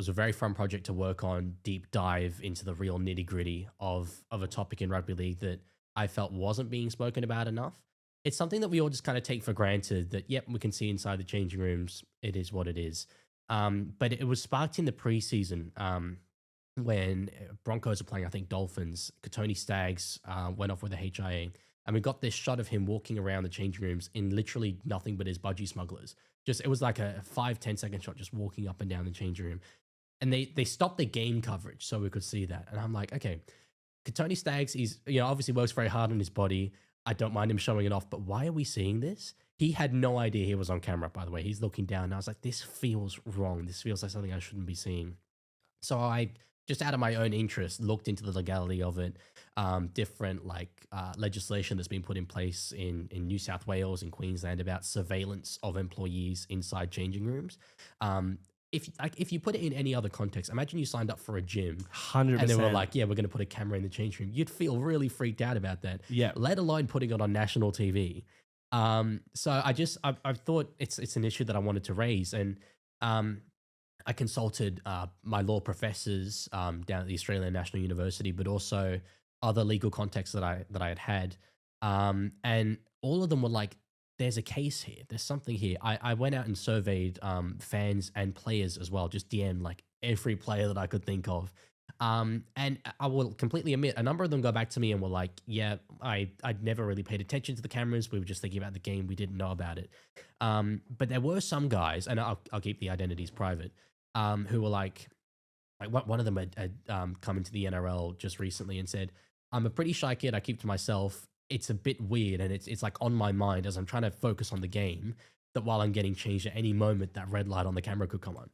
was a very fun project to work on, deep dive into the real nitty gritty of a topic in rugby league that I felt wasn't being spoken about enough. It's something that we all just kind of take for granted that, yep, we can see inside the changing rooms. It is what it is. But it was sparked in the preseason when Broncos are playing, I think, Dolphins. Katoni Staggs went off with a HIA. And we got this shot of him walking around the changing rooms in literally nothing but his budgie smugglers. Just it was like a 5-10 second shot just walking up and down the changing room. And they stopped the game coverage so we could see that. And I'm like, okay, Katoni Staggs, he's obviously works very hard on his body. I don't mind him showing it off, but why are we seeing this? He had no idea he was on camera, by the way. He's looking down. And I was like, this feels wrong. This feels like something I shouldn't be seeing. So I, just out of my own interest, looked into the legality of it, different legislation that's been put in place in New South Wales and Queensland about surveillance of employees inside changing rooms. If you put it in any other context, imagine you signed up for a gym 100%. and they were like, yeah, we're going to put a camera in the changing room. You'd feel really freaked out about that. Yeah. Let alone putting it on national TV. So I thought it's an issue that I wanted to raise. And I consulted my law professors down at the Australian National University, but also other legal contexts that I had. And all of them were like, there's a case here. There's something here. I went out and surveyed fans and players as well, just DM like every player that I could think of. And I will completely admit, a number of them go back to me and were like, yeah, I'd never really paid attention to the cameras. We were just thinking about the game. We didn't know about it. But there were some guys, and I'll keep the identities private, who were like one of them had come into the NRL just recently and said, I'm a pretty shy kid. I keep to myself. It's a bit weird. And it's like on my mind as I'm trying to focus on the game that while I'm getting changed at any moment, that red light on the camera could come on.